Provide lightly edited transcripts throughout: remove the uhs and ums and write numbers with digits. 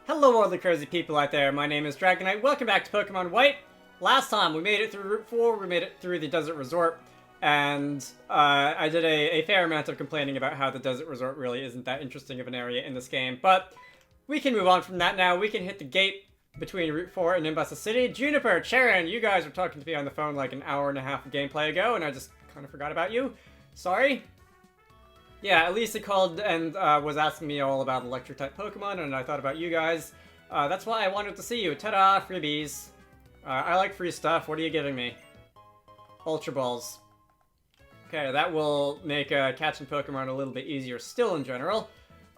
Hello all the crazy people out there, my name is Dragonite, welcome back to Pokemon White. Last time we made it through Route 4, we made it through the Desert Resort, and I did a fair amount of complaining about how the Desert Resort really isn't that interesting of an area in this game, but we can move on from that now. We can hit the gate between Route 4 and Nimbasa City. Juniper, Charon, you guys were talking to me on the phone like an hour and a half of gameplay ago, and I just kind of forgot about you. Sorry. Yeah, Elisa called and was asking me all about electric-type Pokemon, and I thought about you guys. That's why I wanted to see you. Ta-da, freebies. I like free stuff. What are you giving me? Ultra Balls. Okay, that will make catching Pokemon a little bit easier still in general.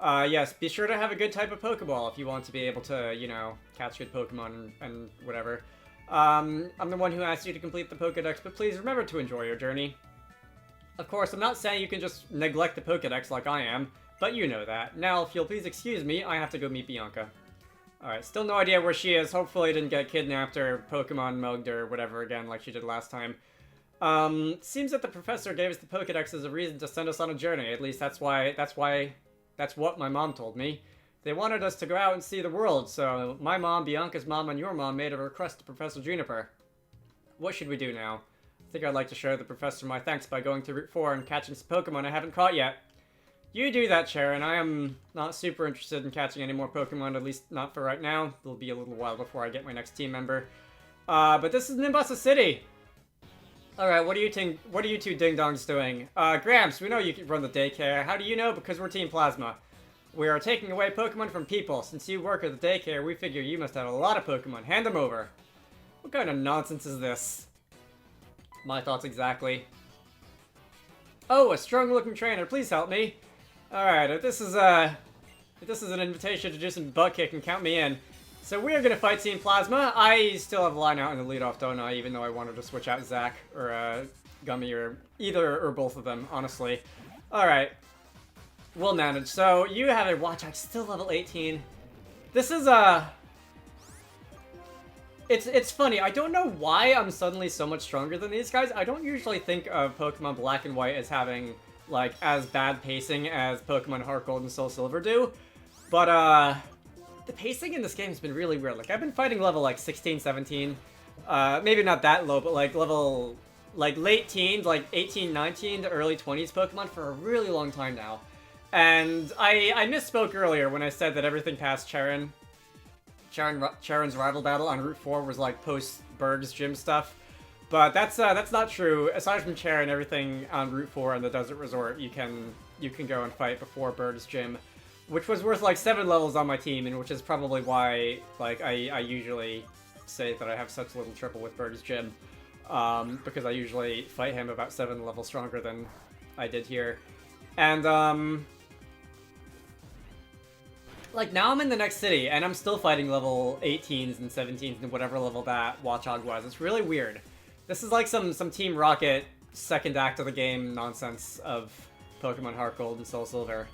Yes, be sure to have a good type of Pokeball if you want to be able to, you know, catch good Pokemon and whatever. I'm the one who asked you to complete the Pokédex, but please remember to enjoy your journey. Of course, I'm not saying you can just neglect the Pokédex like I am, but you know that. Now, if you'll please excuse me, I have to go meet Bianca. Alright, still no idea where she is. Hopefully didn't get kidnapped or Pokemon mugged or whatever again like she did last time. Seems that the professor gave us the Pokédex as a reason to send us on a journey. At least that's what my mom told me. They wanted us to go out and see the world, so my mom, Bianca's mom, and your mom made a request to Professor Juniper. What should we do now? I think I'd like to show the professor my thanks by going to Route 4 and catching some Pokemon I haven't caught yet. You do that, Sharon. I am not super interested in catching any more Pokemon, at least not for right now. It'll be a little while before I get my next team member. But this is Nimbasa City! Alright, what are you two ding-dongs doing? Gramps, we know you can run the daycare. How do you know? Because we're Team Plasma. We are taking away Pokemon from people. Since you work at the daycare, we figure you must have a lot of Pokemon. Hand them over. What kind of nonsense is this? My thoughts exactly. Oh, a strong-looking trainer. Please help me. Alright, if this is an invitation to do some butt kicking, count me in. So we are going to fight Team Plasma. I still have a line out in the leadoff, don't I? Even though I wanted to switch out Zach or Gummy or either or both of them, honestly. Alright. We'll manage. So you have a Watch Act, still level 18. This is It's funny, I don't know why I'm suddenly so much stronger than these guys. I don't usually think of Pokemon Black and White as having, like, as bad pacing as Pokemon Heart Gold and Soul Silver do. But, the pacing in this game has been really weird. Like, I've been fighting level, like, 16, 17. Maybe not that low, but, like, level, like, late teens, like, 18, 19 to early 20s Pokemon for a really long time now. And I misspoke earlier when I said that everything past Charon's rival battle on Route 4 was like post-Berg's gym stuff. But that's not true. Aside from Charon, everything on Route 4 and the Desert Resort, you can go and fight before Berg's gym. Which was worth like 7 levels on my team, and which is probably why like I usually say that I have such little trouble with Berg's gym. Because I usually fight him about 7 levels stronger than I did here. And like, now I'm in the next city, and I'm still fighting level 18s and 17s and whatever level that Watchog was. It's really weird. This is like some Team Rocket second act of the game nonsense of Pokemon Heart Gold and Soul Silver,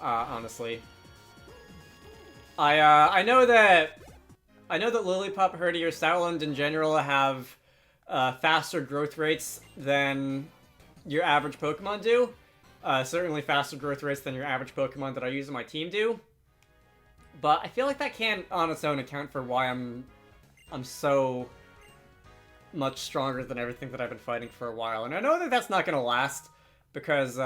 honestly. I know that Lillipup, Herdier, Stoutland in general have faster growth rates than your average Pokemon do. Certainly faster growth rates than your average Pokemon that I use in my team do. But I feel like that can't, on its own, account for why I'm so much stronger than everything that I've been fighting for a while. And I know that that's not going to last, because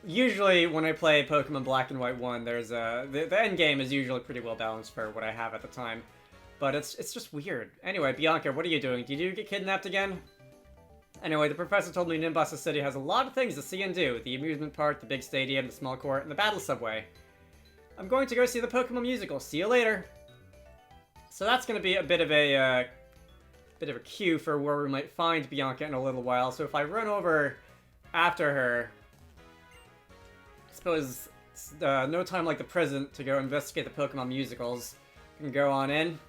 usually when I play Pokemon Black and White 1, there's the end game is usually pretty well balanced for what I have at the time. But it's just weird. Anyway, Bianca, what are you doing? Did you get kidnapped again? Anyway, the professor told me Nimbasa City has a lot of things to see and do. The amusement park, the big stadium, the small court, and the battle subway. I'm going to go see the Pokemon musical. See you later. So that's going to be a bit of a cue for where we might find Bianca in a little while. So if I run over after her, I suppose no time like the present to go investigate the Pokemon musicals. We can go on in,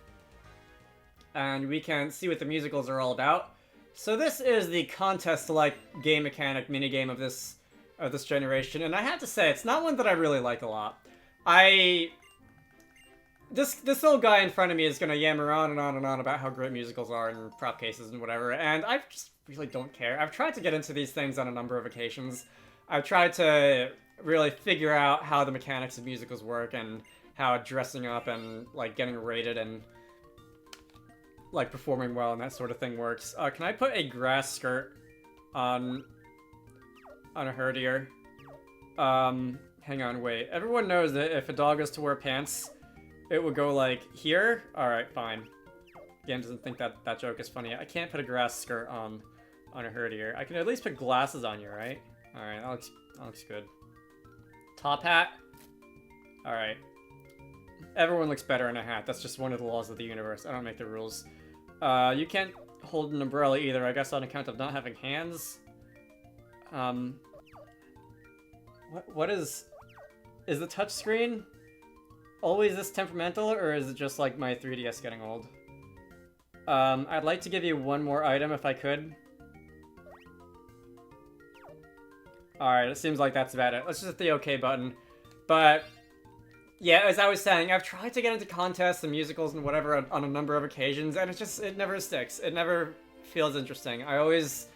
and we can see what the musicals are all about. So this is the contest-like game mechanic minigame of this generation, and I have to say it's not one that I really like a lot. This old guy in front of me is gonna yammer on and on and on about how great musicals are and prop cases and whatever, and I just really don't care. I've tried to get into these things on a number of occasions. I've tried to really figure out how the mechanics of musicals work and how dressing up and like getting rated and like performing well and that sort of thing works. Can I put a grass skirt on a herdier? Hang on, wait. Everyone knows that if a dog is to wear pants, it would go like here. All right, fine. Game doesn't think that that joke is funny. I can't put a grass skirt on a herdier. I can at least put glasses on you, right? All right, that looks good. Top hat. All right. Everyone looks better in a hat. That's just one of the laws of the universe. I don't make the rules. You can't hold an umbrella either, I guess on account of not having hands. What is the touchscreen always this temperamental, or is it just like my 3DS getting old? I'd like to give you one more item if I could. Alright, it seems like that's about it. Let's just hit the OK button. But yeah, as I was saying, I've tried to get into contests and musicals and whatever on a number of occasions, and it never sticks. It never feels interesting. I always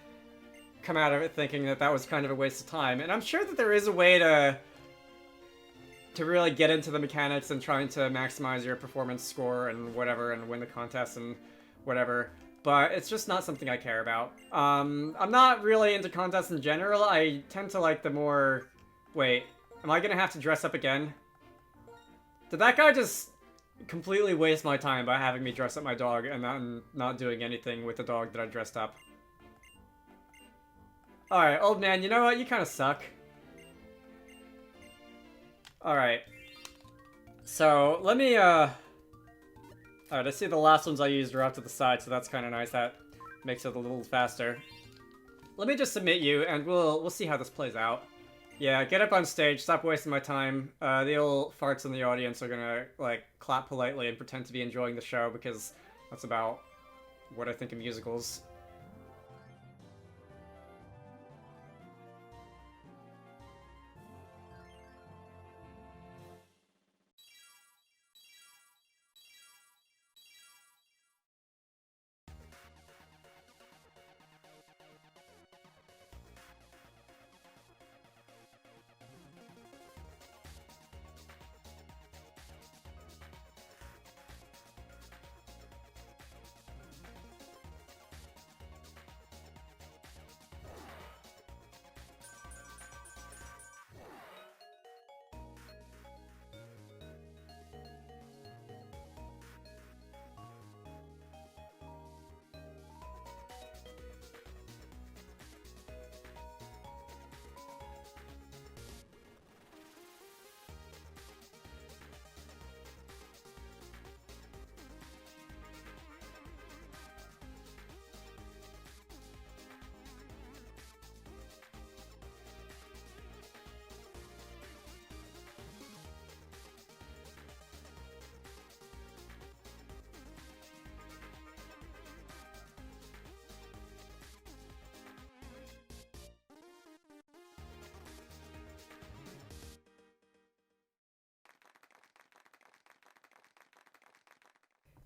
come out of it thinking that that was kind of a waste of time. And I'm sure that there is a way to really get into the mechanics and trying to maximize your performance score and whatever and win the contest and whatever. But it's just not something I care about. I'm not really into contests in general. I tend to like the more... Wait, am I gonna have to dress up again? Did that guy just completely waste my time by having me dress up my dog and then not doing anything with the dog that I dressed up? Alright, old man, you know what? You kind of suck. Alright. So, let me, Alright, I see the last ones I used are off to the side, so that's kind of nice. That makes it a little faster. Let me just submit you, and we'll see how this plays out. Yeah, get up on stage, stop wasting my time. The old farts in the audience are gonna, like, clap politely and pretend to be enjoying the show, because that's about what I think of musicals.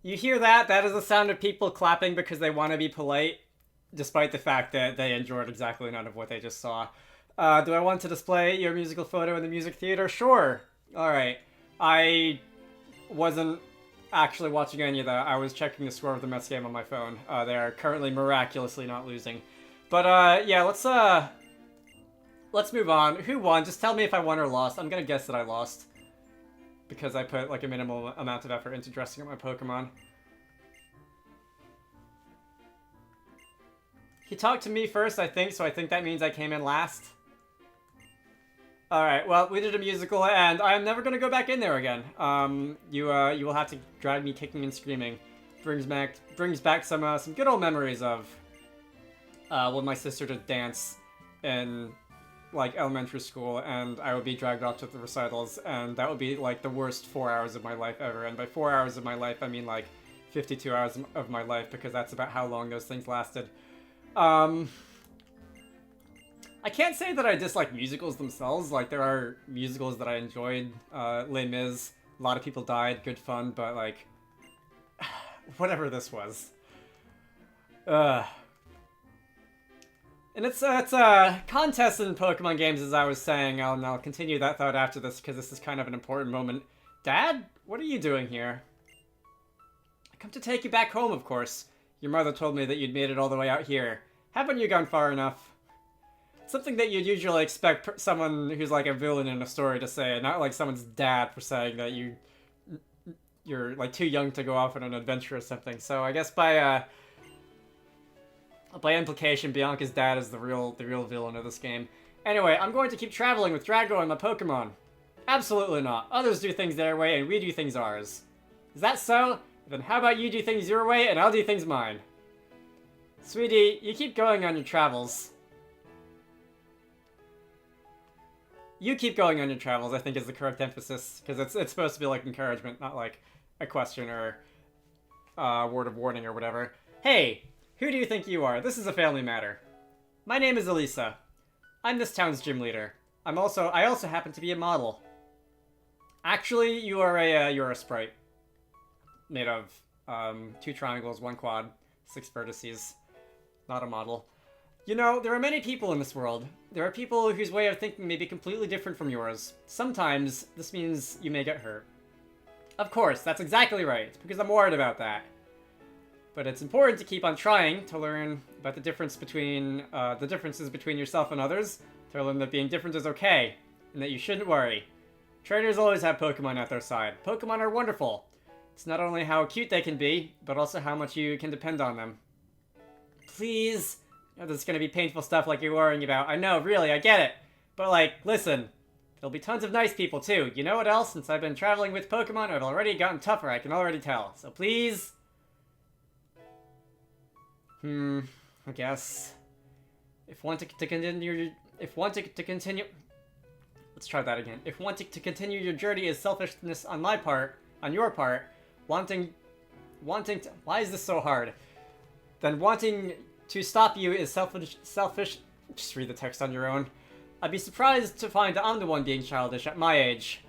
You hear that? That is the sound of people clapping because they want to be polite, despite the fact that they enjoyed exactly none of what they just saw. Do I want to display your musical photo in the music theater? Sure. Alright. I wasn't actually watching any of that. I was checking the score of the Mets game on my phone. They are currently miraculously not losing. But, yeah, let's move on. Who won? Just tell me if I won or lost. I'm gonna guess that I lost, because I put, like, a minimal amount of effort into dressing up my Pokemon. He talked to me first, I think, so I think that means I came in last. Alright, well, we did a musical, and I'm never gonna go back in there again. You will have to drag me kicking and screaming. Brings back some good old memories of when my sister did dance in, like, elementary school, and I would be dragged off to the recitals, and that would be, like, the worst 4 hours of my life ever. And by 4 hours of my life, I mean, like, 52 hours of my life, because that's about how long those things lasted. I can't say that I dislike musicals themselves. Like, there are musicals that I enjoyed. Les Mis, a lot of people died, good fun, but, like, whatever this was. And it's a contest in Pokemon games, as I was saying, and I'll continue that thought after this, because this is kind of an important moment. Dad? What are you doing here? I come to take you back home, of course. Your mother told me that you'd made it all the way out here. Haven't you gone far enough? Something that you'd usually expect someone who's like a villain in a story to say, not like someone's dad for saying that you're like too young to go off on an adventure or something. So I guess by implication, Bianca's dad is the real villain of this game. Anyway, I'm going to keep traveling with Drago and my Pokemon. Absolutely not. Others do things their way and we do things ours. Is that so? Then how about you do things your way and I'll do things mine? Sweetie, you keep going on your travels. You keep going on your travels, I think is the correct emphasis, because it's supposed to be like encouragement, not like a question or a word of warning or whatever. Hey, who do you think you are? This is a family matter. My name is Elisa. I'm this town's gym leader. I also happen to be a model. Actually, you're a sprite. Made of 2 triangles, 1 quad, 6 vertices. Not a model. You know, there are many people in this world. There are people whose way of thinking may be completely different from yours. Sometimes, this means you may get hurt. Of course, that's exactly right, because I'm worried about that. But it's important to keep on trying to learn about the differences between yourself and others, to learn that being different is okay, and that you shouldn't worry. Trainers always have Pokemon at their side. Pokemon are wonderful. It's not only how cute they can be, but also how much you can depend on them. Please... I know this is gonna be painful stuff like you're worrying about. I know, really, I get it. But, like, listen. There'll be tons of nice people, too. You know what else? Since I've been traveling with Pokemon, I've already gotten tougher, I can already tell. So please... I guess... If wanting to continue... Let's try that again. If wanting to continue your journey is selfishness on my part, on your part, wanting to... Why is this so hard? Then wanting... to stop you is selfish... Just read the text on your own. I'd be surprised to find that I'm the one being childish at my age.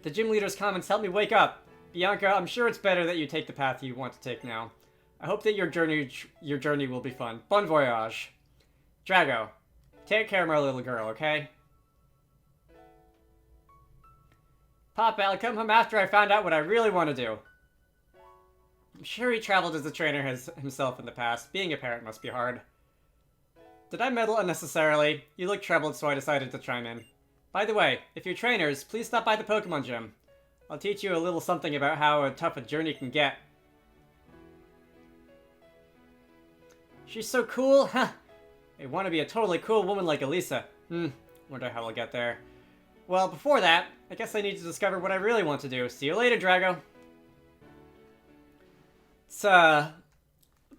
The gym leader's comments help me wake up. Bianca, I'm sure it's better that you take the path you want to take now. I hope that your journey will be fun. Bon voyage. Drago, take care of my little girl, okay? Papa, I'll come home after I found out what I really want to do. I'm sure he traveled as a trainer himself in the past. Being a parent must be hard. Did I meddle unnecessarily? You look troubled, so I decided to chime in. By the way, if you're trainers, please stop by the Pokemon gym. I'll teach you a little something about how tough a journey can get. She's so cool, huh? I want to be a totally cool woman like Elisa. Wonder how I'll get there. Well, before that, I guess I need to discover what I really want to do. See you later, Drago. It's,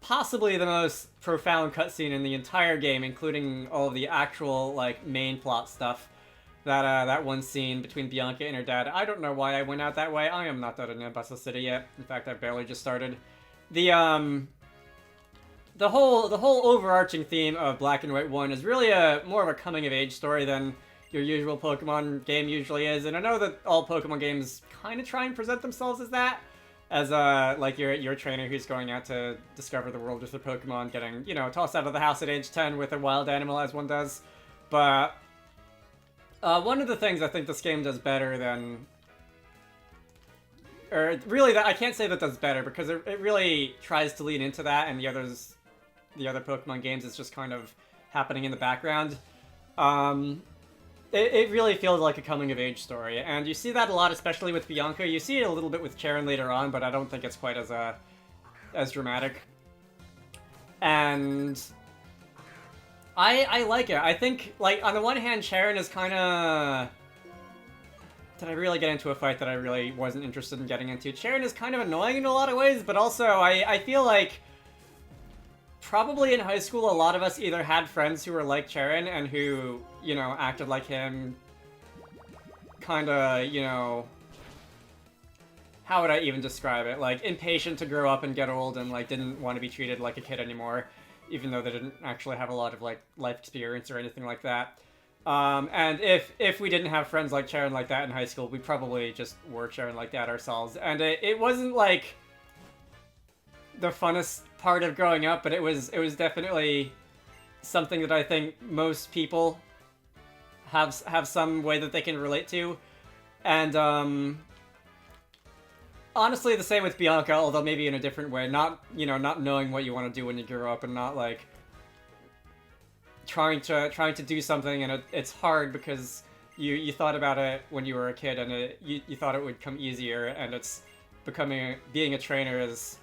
possibly the most profound cutscene in the entire game, including all of the actual, like, main plot stuff. That one scene between Bianca and her dad. I don't know why I went out that way. I am not done in Ambassador City yet. In fact, I've barely just started. The whole overarching theme of Black and White 1 is really more of a coming-of-age story than your usual Pokemon game usually is. And I know that all Pokemon games kind of try and present themselves as that. As, like, your trainer who's going out to discover the world with their Pokemon, getting, you know, tossed out of the house at age 10 with a wild animal, as one does. But, one of the things I think this game does better than... Or, really, I can't say that does better, because it really tries to lean into that, and the other Pokemon games is just kind of happening in the background. It really feels like a coming-of-age story, and you see that a lot, especially with Bianca. You see it a little bit with Cheren later on, but I don't think it's quite as dramatic. And I like it. I think, like, on the one hand, Cheren is kind of... Did I really get into a fight that I really wasn't interested in getting into? Cheren is kind of annoying in a lot of ways, but also I feel like probably in high school, a lot of us either had friends who were like Cheren and who, you know, acted like him, kind of, you know, how would I even describe it? Like, impatient to grow up and get old and, like, didn't want to be treated like a kid anymore, even though they didn't actually have a lot of, like, life experience or anything like that. And if we didn't have friends like Cheren like that in high school, we probably just were Cheren like that ourselves. And it wasn't, like, the funnest part of growing up, but it was definitely something that I think most people have some way that they can relate to. And honestly, the same with Bianca, although maybe in a different way. Not, not knowing what you want to do when you grow up, and not like trying to do something, and it's hard because you thought about it when you were a kid, and you thought it would come easier, and it's being a trainer is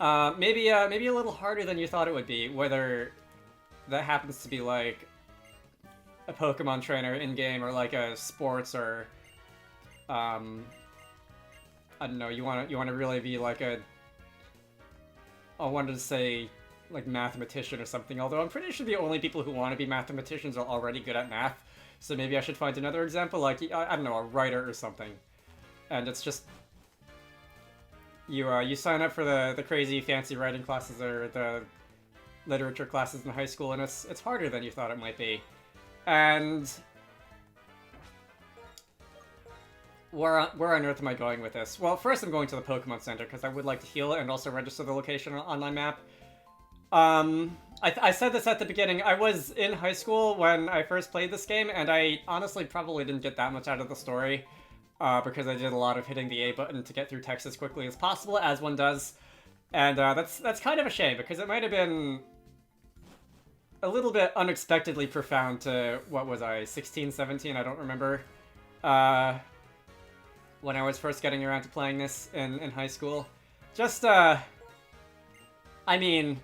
maybe a little harder than you thought it would be. Whether that happens to be like a Pokemon trainer in game, or like a sports, or I don't know. You want to really be like I wanted to say like mathematician or something. Although I'm pretty sure the only people who want to be mathematicians are already good at math. So maybe I should find another example, like I don't know, a writer or something. And it's just you sign up for the crazy fancy writing classes or the literature classes in high school, and it's harder than you thought it might be. And where on earth am I going with this? Well, first I'm going to the Pokemon Center because I would like to heal and also register the location on my map. I said this at the beginning. I was in high school when I first played this game, and I honestly probably didn't get that much out of the story because I did a lot of hitting the A button to get through text as quickly as possible, as one does. And that's kind of a shame because it might have been a little bit unexpectedly profound to, what was I, 16, 17? I don't remember. When I was first getting around to playing this in high school. Just, I mean...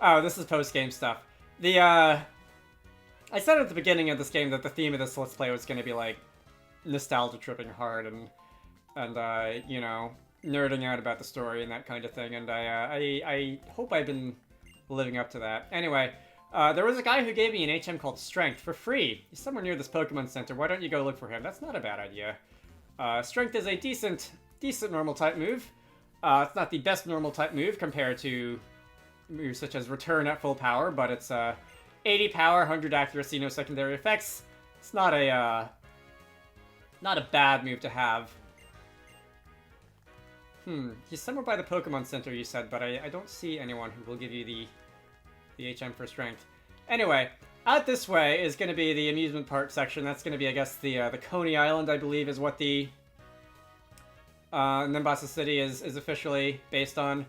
Oh, this is post-game stuff. I said at the beginning of this game that the theme of this Let's Play was going to be, like, nostalgia tripping hard and nerding out about the story and that kind of thing, and I hope I've been living up to that. Anyway, there was a guy who gave me an HM called Strength for free. He's somewhere near this Pokemon Center. Why don't you go look for him? That's not a bad idea. Strength is a decent normal type move. It's not the best normal type move compared to moves such as Return at full power, but it's 80 power, 100 accuracy, no secondary effects. It's not a bad move to have. He's somewhere by the Pokemon Center, you said, but I don't see anyone who will give you the HM for Strength. Anyway, out this way is going to be the amusement park section. That's going to be, I guess, the Coney Island, I believe, is what the Nimbasa City is officially based on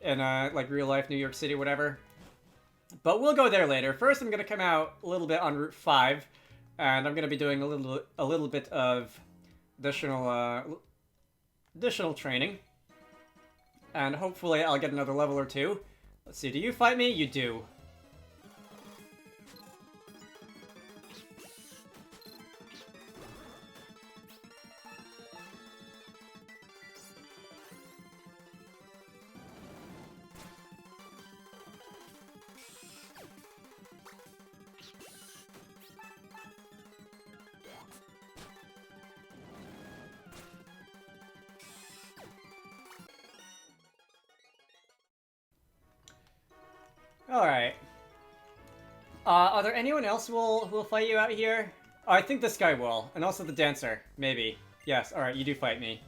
in, like, real-life New York City, whatever. But we'll go there later. First, I'm going to come out a little bit on Route 5, and I'm going to be doing a little bit of additional training. And hopefully I'll get another level or two. Let's see, do you fight me? You do. Alright. Are there anyone else who will fight you out here? Oh, I think this guy will. And also the dancer. Maybe. Yes, alright, you do fight me.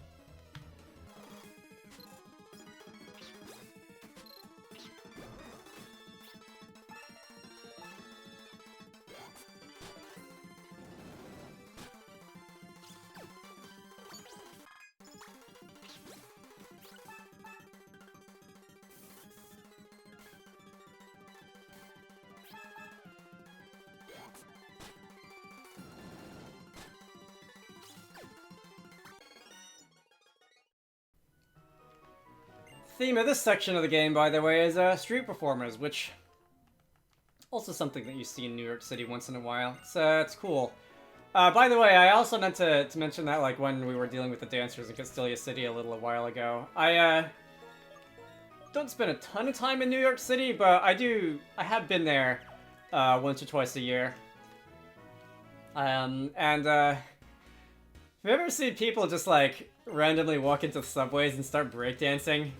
Theme of this section of the game, by the way, is street performers, which also something that you see in New York City once in a while. It's cool. By the way, I also meant to mention that, like, when we were dealing with the dancers in Castelia City a while ago. I don't spend a ton of time in New York City, but I have been there once or twice a year. Have you ever seen people just, like, randomly walk into subways and start breakdancing?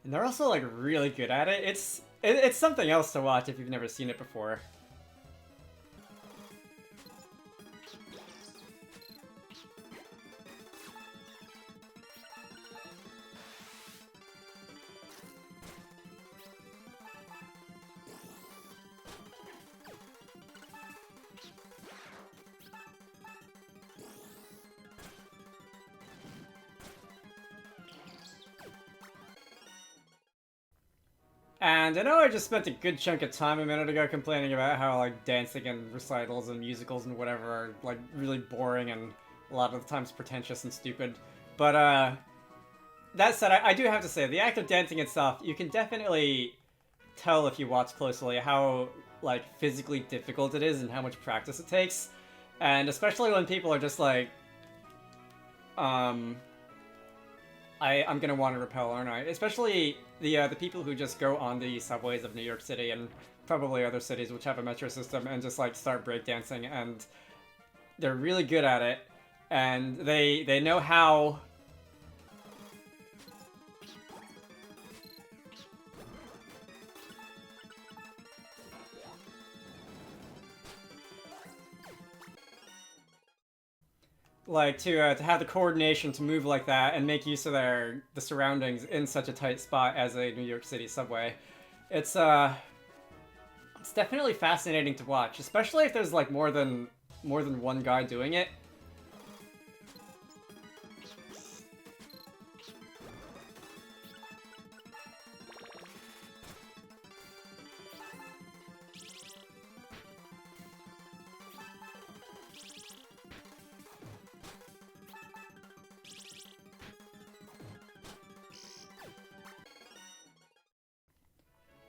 And they're also like really good at it. It's something else to watch if you've never seen it before. And I know I just spent a good chunk of time a minute ago complaining about how, like, dancing and recitals and musicals and whatever are, like, really boring and a lot of the times pretentious and stupid. But, that said, I do have to say, the act of dancing itself, you can definitely tell if you watch closely how, like, physically difficult it is and how much practice it takes. And especially when people are just like, I'm gonna want to repel, aren't I? Especially the people who just go on the subways of New York City and probably other cities which have a metro system and just like start breakdancing, and they're really good at it, and they know how. Like to have the coordination to move like that and make use of the surroundings in such a tight spot as a New York City subway. It's definitely fascinating to watch, especially if there's like more than one guy doing it.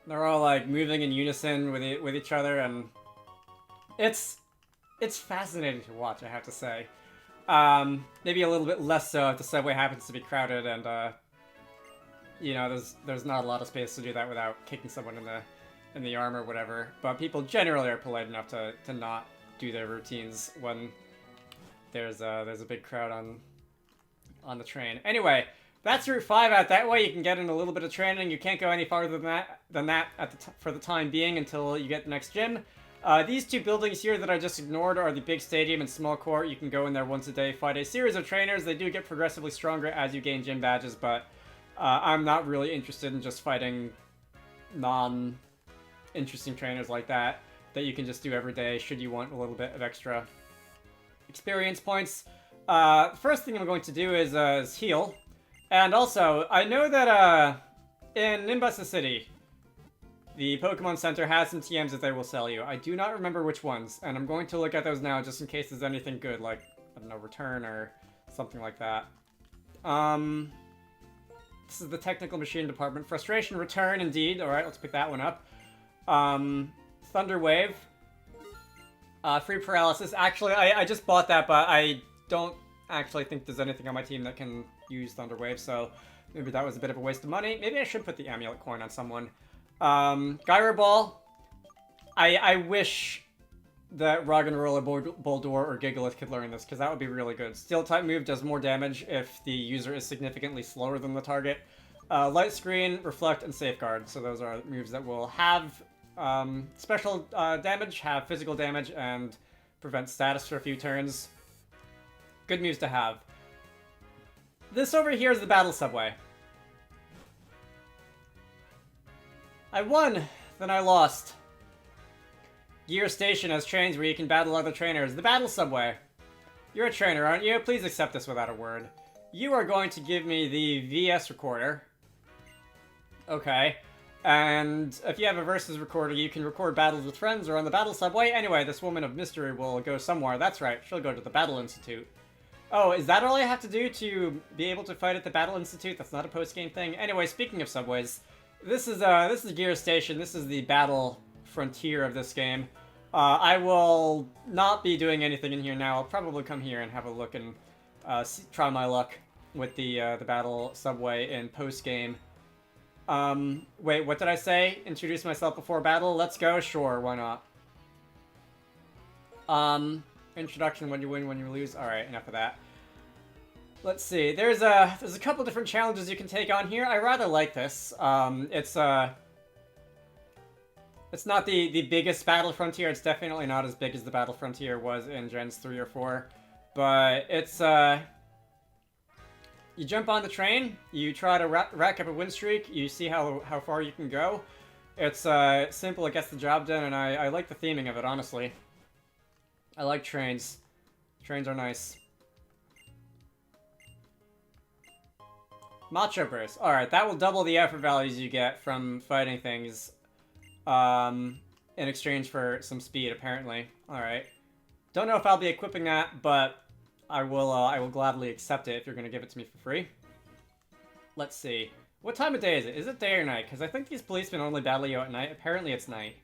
They're all like moving in unison with each other, and it's fascinating to watch, I have to say. Maybe a little bit less so if the subway happens to be crowded and you know, there's not a lot of space to do that without kicking someone in the arm or whatever. But people generally are polite enough to not do their routines when there's a big crowd on the train. Anyway, that's Route 5 out that way. You can get in a little bit of training. You can't go any farther than that for the time being until you get the next gym. These two buildings here that I just ignored are the big stadium and small court. You can go in there once a day, fight a series of trainers. They do get progressively stronger as you gain gym badges, but I'm not really interested in just fighting non-interesting trainers like that you can just do every day should you want a little bit of extra experience points. First thing I'm going to do is heal. And also, I know that in Nimbus City, the Pokemon Center has some TMs that they will sell you. I do not remember which ones, and I'm going to look at those now just in case there's anything good, like, I don't know, return or something like that. This is the Technical Machine Department. Frustration, return, indeed. Alright, let's pick that one up. Thunder Wave. Free Paralysis. Actually, I just bought that, but I don't actually think there's anything on my team that can use Thunder Wave, so maybe that was a bit of a waste of money. Maybe I should put the Amulet Coin on someone. Gyro Ball. I wish that Roggenrola, Boldor, or Gigalith could learn this, because that would be really good. Steel-type move does more damage if the user is significantly slower than the target. Light Screen, Reflect, and Safeguard. So those are moves that will have special damage, have physical damage, and prevent status for a few turns. Good moves to have. This over here is the Battle Subway. I won, then I lost. Gear Station has trains where you can battle other trainers. The Battle Subway. You're a trainer, aren't you? Please accept this without a word. You are going to give me the VS recorder. Okay. And if you have a versus recorder, you can record battles with friends or on the Battle Subway. Anyway, this woman of mystery will go somewhere. That's right, she'll go to the Battle Institute. Oh, is that all I have to do to be able to fight at the Battle Institute? That's not a post-game thing. Anyway, speaking of subways, this is Gear Station. This is the battle frontier of this game. I will not be doing anything in here now. I'll probably come here and have a look and try my luck with the Battle Subway in post-game. Wait, what did I say? Introduce myself before battle? Let's go? Sure, why not? Introduction, when you win, when you lose. Alright, enough of that. Let's see. There's a couple different challenges you can take on here. I rather like this. It's not the biggest battle frontier. It's definitely not as big as the battle frontier was in Gens 3 or 4. But it's, you jump on the train, you try to rack up a win streak, you see how far you can go. It's simple, it gets the job done, and I like the theming of it, honestly. I like trains. Trains are nice. Macho Burst. Alright, that will double the effort values you get from fighting things. In exchange for some speed, apparently. Alright. Don't know if I'll be equipping that, but I will gladly accept it if you're going to give it to me for free. Let's see. What time of day is it? Is it day or night? Because I think these policemen only battle you at night. Apparently it's night.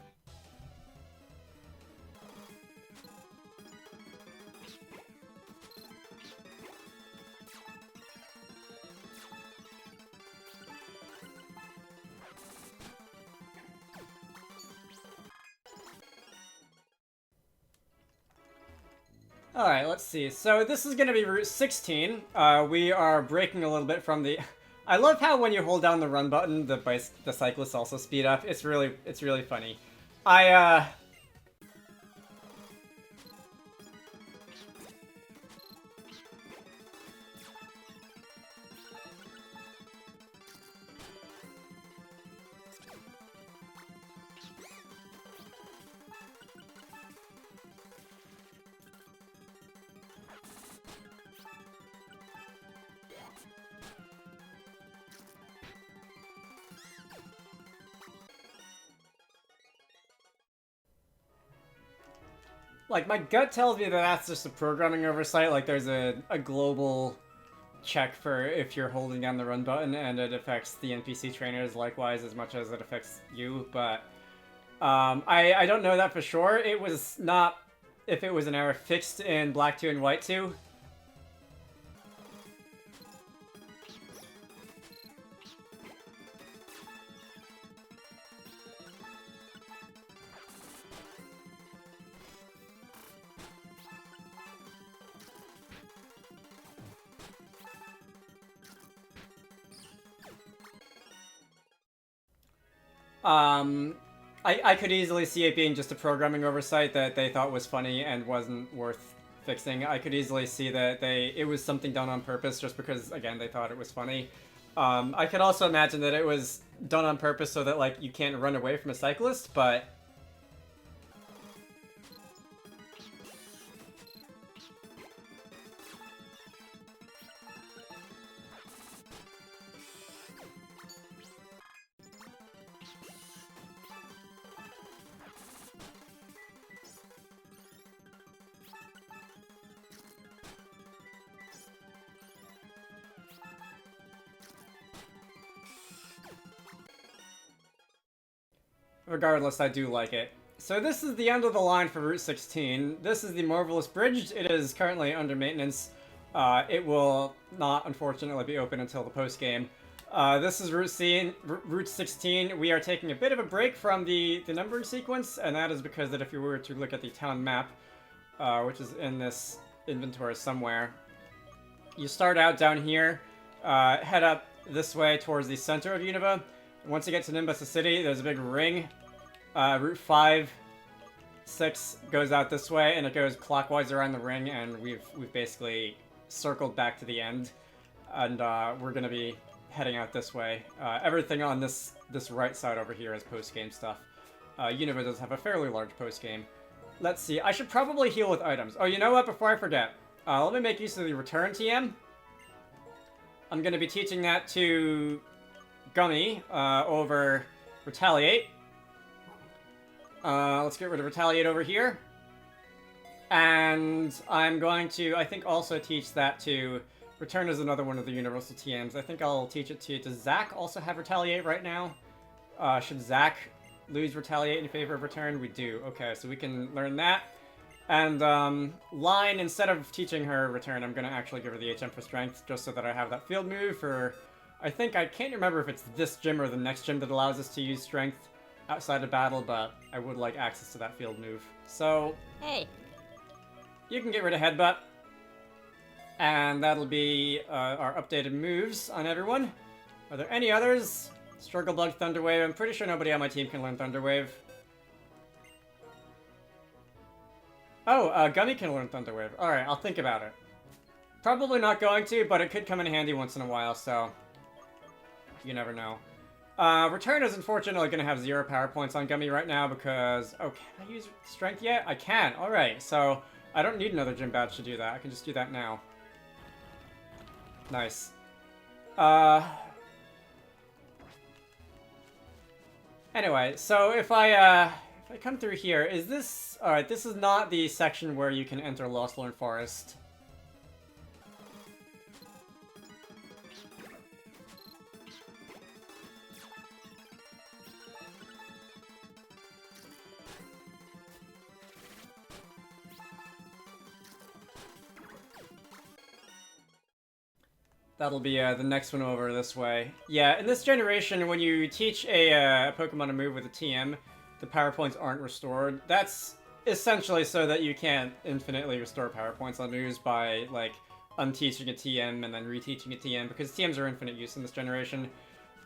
Alright, let's see. So this is going to be Route 16. We are breaking a little bit from the... I love how when you hold down the run button, the cyclists also speed up. It's really funny. Like, my gut tells me that that's just a programming oversight. Like, there's a global check for if you're holding down the run button, and it affects the NPC trainers likewise as much as it affects you, but I don't know that for sure. It was not if it was an error fixed in Black 2 and White 2. I could easily see it being just a programming oversight that they thought was funny and wasn't worth fixing. I could easily see that it was something done on purpose just because, again, they thought it was funny. I could also imagine that it was done on purpose so that, like, you can't run away from a cyclist, but... Regardless, I do like it. So this is the end of the line for Route 16. This is the Marvelous Bridge. It is currently under maintenance. It will not, unfortunately, be open until the post-game. This is Route 16. We are taking a bit of a break from the numbering sequence, and that is because that if you were to look at the town map, which is in this inventory somewhere, you start out down here, head up this way towards the center of Unova. Once you get to Nimbus City, there's a big ring. Route 5, 6 goes out this way, and it goes clockwise around the ring, and we've basically circled back to the end. And we're going to be heading out this way. Everything on this right side over here is post-game stuff. Unova does have a fairly large post-game. Let's see, I should probably heal with items. Oh, you know what? Before I forget, let me make use of the return TM. I'm going to be teaching that to Gummy over Retaliate. Let's get rid of Retaliate over here. And I'm going to, I think, also teach that to... Return is another one of the universal TMs. I think I'll teach it to... Does Zack also have Retaliate right now? Should Zack lose Retaliate in favor of Return? We do. Okay, so we can learn that. And Line, instead of teaching her Return, I'm going to actually give her the HM for Strength, just so that I have that field move for... I can't remember if it's this gym or the next gym that allows us to use Strength outside of battle, but I would like access to that field move. So... Hey. You can get rid of Headbutt. And that'll be our updated moves on everyone. Are there any others? Struggle Bug, Thunder Wave. I'm pretty sure nobody on my team can learn Thunder Wave. Oh, Gummy can learn Thunder Wave. Alright, I'll think about it. Probably not going to, but it could come in handy once in a while, so... You never know. Return is unfortunately going to have 0 power points on Gummy right now because... Oh, can I use Strength yet? I can. Alright, so I don't need another gym badge to do that. I can just do that now. Nice. Anyway, so if I come through here, is this... Alright, this is not the section where you can enter Lostlorn Forest. That'll be the next one over this way. Yeah, in this generation, when you teach a Pokemon to move with a TM, the power points aren't restored. That's essentially so that you can't infinitely restore power points on moves by, like, unteaching a TM and then reteaching a TM, because TMs are infinite use in this generation.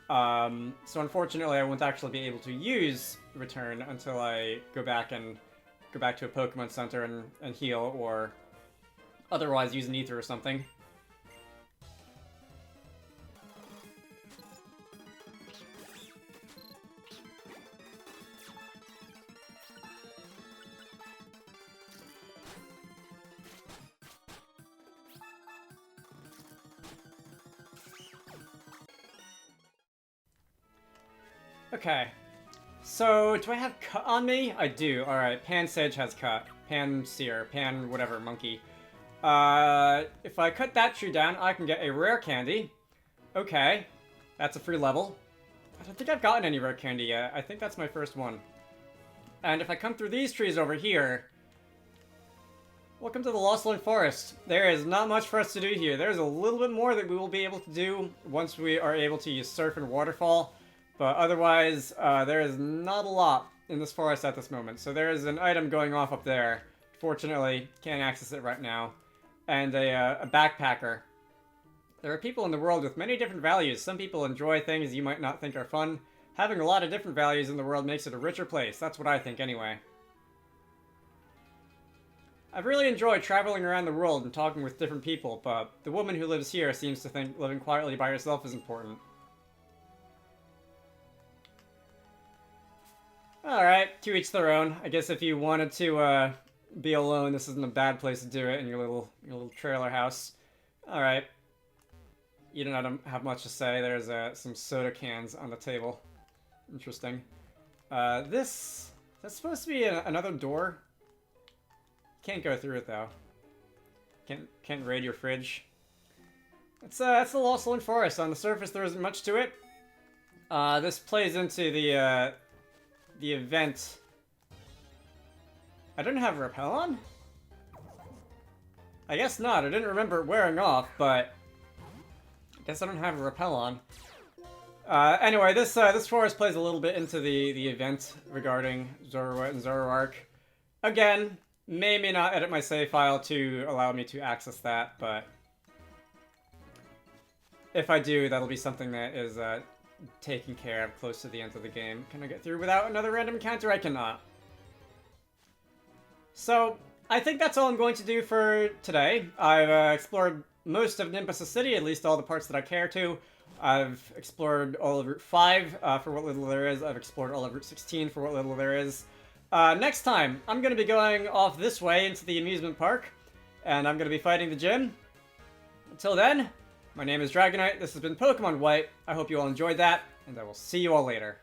So unfortunately, I won't actually be able to use Return until I go back to a Pokemon Center and heal, or otherwise use an Ether or something. Okay, so do I have cut on me? I do. Alright, Pan Sage has cut. Pan Seer, Pan whatever, monkey. If I cut that tree down, I can get a rare candy. Okay, that's a free level. I don't think I've gotten any rare candy yet. I think that's my first one. And if I come through these trees over here... Welcome to the Lostlorn Forest. There is not much for us to do here. There's a little bit more that we will be able to do once we are able to use Surf and Waterfall. But otherwise, there is not a lot in this forest at this moment. So there is an item going off up there. Fortunately, can't access it right now. And a backpacker. There are people in the world with many different values. Some people enjoy things you might not think are fun. Having a lot of different values in the world makes it a richer place. That's what I think anyway. I've really enjoyed traveling around the world and talking with different people, but the woman who lives here seems to think living quietly by herself is important. Alright, to each their own. I guess if you wanted to be alone, this isn't a bad place to do it in your little trailer house. Alright. You don't have much to say. There's some soda cans on the table. Interesting. That's supposed to be another door. Can't go through it though. Can't raid your fridge. That's the Lostlorn Forest. On the surface, there isn't much to it. This plays into the event. I don't have a repel on? I guess not. I didn't remember it wearing off, but I guess I don't have a repel on. Anyway, this forest plays a little bit into the event regarding Zoroark and Zoroark. Again, may not edit my save file to allow me to access that, but if I do, that'll be something that is taken care of close to the end of the game. Can I get through without another random encounter? I cannot. So, I think that's all I'm going to do for today. I've explored most of Nimbus City, at least all the parts that I care to. I've explored all of Route 5 for what little there is. I've explored all of Route 16 for what little there is. Next time, I'm going to be going off this way into the amusement park, and I'm going to be fighting the gym. Until then, my name is Dragonite, this has been Pokemon White. I hope you all enjoyed that, and I will see you all later.